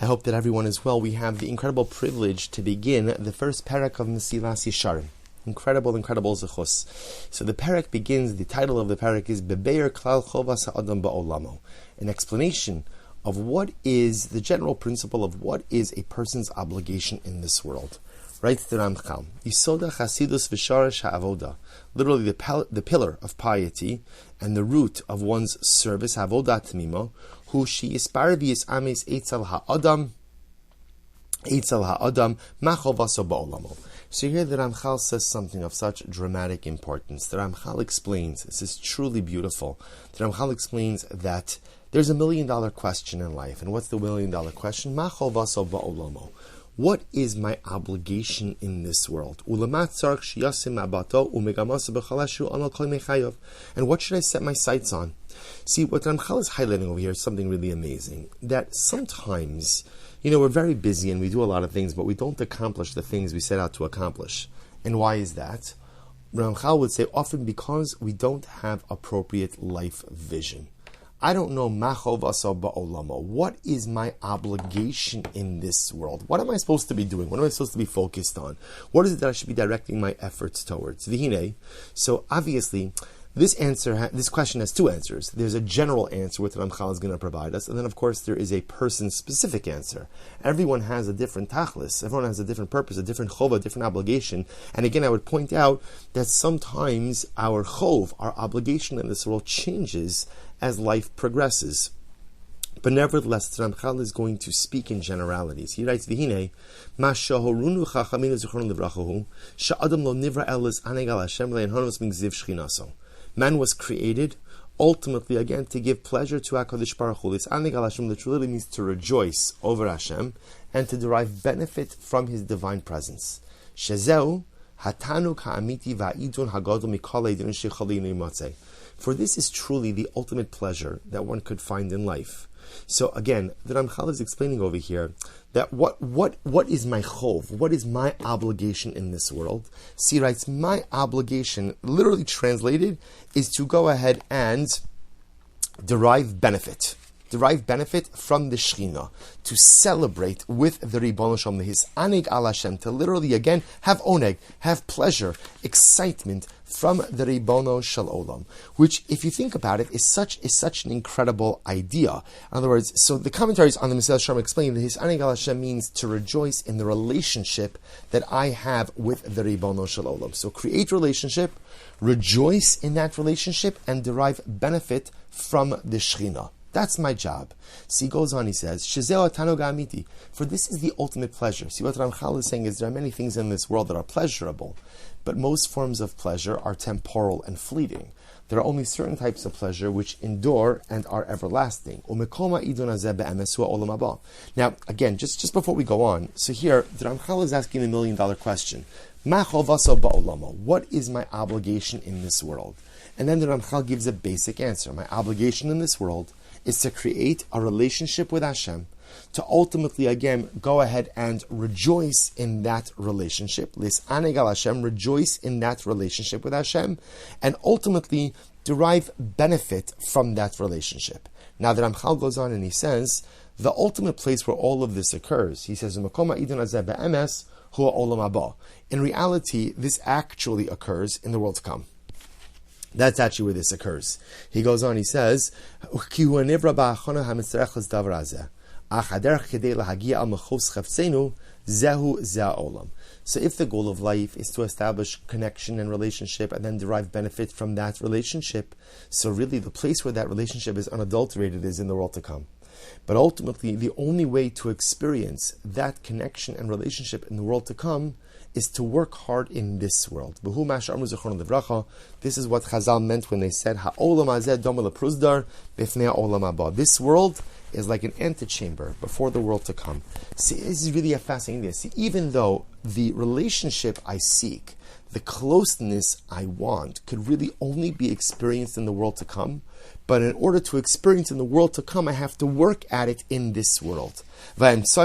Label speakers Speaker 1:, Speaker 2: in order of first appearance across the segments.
Speaker 1: I hope that everyone is well. We have the incredible privilege to begin the first parak of Mesillas Yesharim. Incredible zechus. So the parak begins, the title of the parak is Bebeir Klal Chovas Ha'adam Ba'olamo, an explanation of what is the general principle of what is a person's obligation in this world. Writes the Ramchal, Yisoda Chasidus V'Sharash Ha'avoda, literally the pillar of piety and the root of one's service, Ha'avoda Tmimo, who she ispar v'yis ames Eitzel Ha'adam Machovaso Ba'olamo. So here the Ramchal says something of such dramatic importance. The Ramchal explains, this is truly beautiful, the Ramchal explains that there's $1 million question in life. And what's the $1 million question? Machovaso Ba'olamo. What is my obligation in this world? And what should I set my sights on? See, what Ramchal is highlighting over here is something really amazing. That sometimes, we're very busy and we do a lot of things, but we don't accomplish the things we set out to accomplish. And why is that? Ramchal would say often because we don't have appropriate life vision. I don't know machovaso ba'olamo. What is my obligation in this world? What am I supposed to be doing? What am I supposed to be focused on? What is it that I should be directing my efforts towards? Vihine. So obviously, this question has two answers. There's a general answer which Ramchal is going to provide us, and then of course there is a person-specific answer. Everyone has a different tachlis. Everyone has a different purpose, a different chova, a different obligation. And again, I would point out that sometimes our chov, our obligation in this world, changes as life progresses. But nevertheless, Ramchal is going to speak in generalities. He writes, "V'hinei, ma shahorunu chachaminu zichron livrachahu, sha'adam lo nivra elis anegal Hashem le'enhanos mingziv shchinaso." Man was created, ultimately, again, to give pleasure to HaKadosh Baruch Hu. This anegal Hashem literally means to rejoice over Hashem and to derive benefit from His divine presence. Shezeu hatanu ka'amiti va'idun hagadol mikol eidin shechalinu imatzei. For this is truly the ultimate pleasure that one could find in life. So again, the Ramchal is explaining over here that what is my chov? What is my obligation in this world? See, he writes, my obligation, literally translated, is to go ahead and derive benefit. Derive benefit from the Shechina, to celebrate with the Ribono Shel Olam, His Aneg al Hashem, to literally again have oneg, have pleasure, excitement from the Ribono Shel Olam, which, if you think about it, is such an incredible idea. In other words, so the commentaries on the Mesillas Yesharim explain that His Aneg al Hashem means to rejoice in the relationship that I have with the Ribono Shel Olam. So create relationship, rejoice in that relationship, and derive benefit from the Shechina. That's my job. See, he goes on, he says, Shezeo atanu ga'amiti. For this is the ultimate pleasure. See, what Ramchal is saying is there are many things in this world that are pleasurable, but most forms of pleasure are temporal and fleeting. There are only certain types of pleasure which endure and are everlasting. Now, again, just before we go on, so here, the Ramchal is asking the $1 million question. What is my obligation in this world? And then the Ramchal gives a basic answer. My obligation in this world is to create a relationship with Hashem, to ultimately, again, go ahead and rejoice in that relationship. Lis anegal Hashem, rejoice in that relationship with Hashem, and ultimately derive benefit from that relationship. Now the Ramchal goes on and he says, the ultimate place where all of this occurs, he says, in reality, this actually occurs in the world to come. That's actually where this occurs. He goes on, he says, so if the goal of life is to establish connection and relationship and then derive benefit from that relationship, so really the place where that relationship is unadulterated is in the world to come. But ultimately, the only way to experience that connection and relationship in the world to come is to work hard in this world. This is what Chazal meant when they said, this world is like an antechamber before the world to come. See, this is really a fascinating thing. See, even though the relationship I seek, the closeness I want, could really only be experienced in the world to come, but in order to experience in the world to come, I have to work at it in this world. And what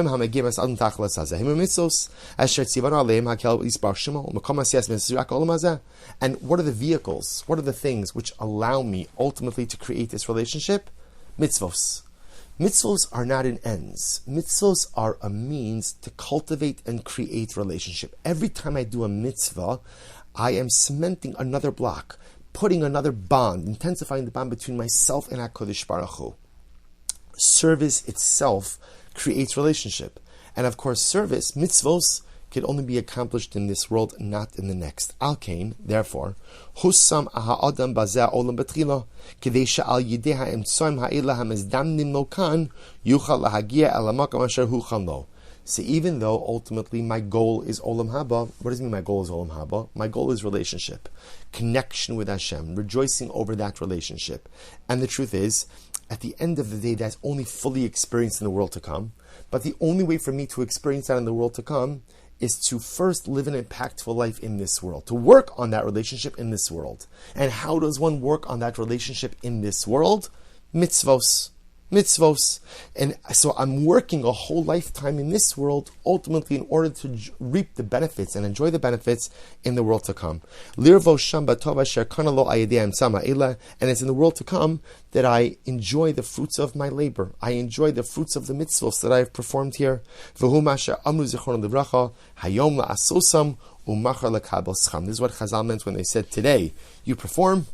Speaker 1: are the vehicles? What are the things which allow me ultimately to create this relationship? Mitzvos. Mitzvos are not an ends. Mitzvos are a means to cultivate and create relationship. Every time I do a mitzvah, I am cementing another block, putting another bond, intensifying the bond between myself and HaKadosh Baruch Hu. Service itself creates relationship. And of course, service, mitzvos, can only be accomplished in this world, not in the next. Al kain, therefore, Husam aha-adam bazeh olam betchila, kedei she'al yidei ha'emtsoim ha'ela ha'mezdamnim lo kan, yuchal lahagia el ha'makam asher hu chan lo. So even though ultimately my goal is olam haba, what does it mean my goal is olam haba? My goal is relationship, connection with Hashem, rejoicing over that relationship. And the truth is, at the end of the day, that's only fully experienced in the world to come. But the only way for me to experience that in the world to come is to first live an impactful life in this world, to work on that relationship in this world. And how does one work on that relationship in this world? Mitzvos. And so I'm working a whole lifetime in this world, ultimately in order to reap the benefits and enjoy the benefits in the world to come. And it's in the world to come that I enjoy the fruits of my labor. I enjoy the fruits of the mitzvahs that I have performed here. This is what Chazal meant when they said, today you perform,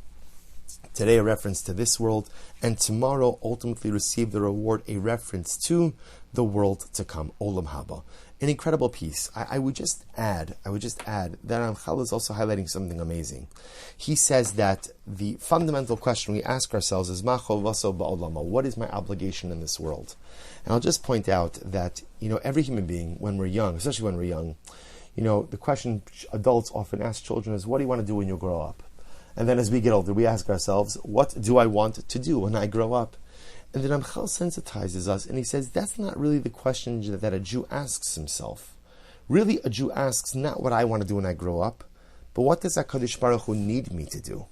Speaker 1: today a reference to this world, and tomorrow ultimately receive the reward, a reference to the world to come, Olam Haba. An incredible piece. I would just add that Ramchal is also highlighting something amazing. He says that the fundamental question we ask ourselves is, Ma chovaso ba'olama, what is my obligation in this world? And I'll just point out that, every human being, when we're young, especially when we're young, the question adults often ask children is, what do you want to do when you grow up? And then as we get older, we ask ourselves, what do I want to do when I grow up? And then Ramchal sensitizes us, and he says, that's not really the question that a Jew asks himself. Really, a Jew asks not what I want to do when I grow up, but what does HaKadosh Baruch Hu need me to do?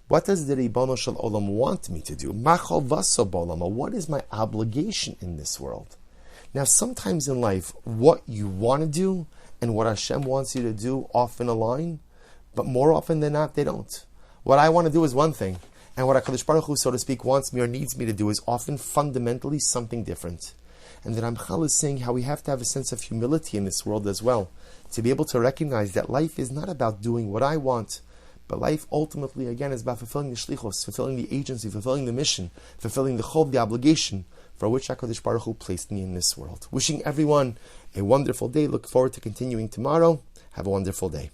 Speaker 1: What does the Ribono Shel Olam want me to do? Ma chovaso ba'olama, what is my obligation in this world? Now, sometimes in life, what you want to do and what Hashem wants you to do often align, but more often than not, they don't. What I want to do is one thing, and what HaKadosh Baruch Hu, so to speak, wants me or needs me to do is often fundamentally something different. And then Ramchal is saying how we have to have a sense of humility in this world as well, to be able to recognize that life is not about doing what I want, but life ultimately, again, is about fulfilling the shlichos, fulfilling the agency, fulfilling the mission, fulfilling the chov, the obligation for which HaKadosh Baruch Hu placed me in this world. Wishing everyone a wonderful day. Look forward to continuing tomorrow. Have a wonderful day.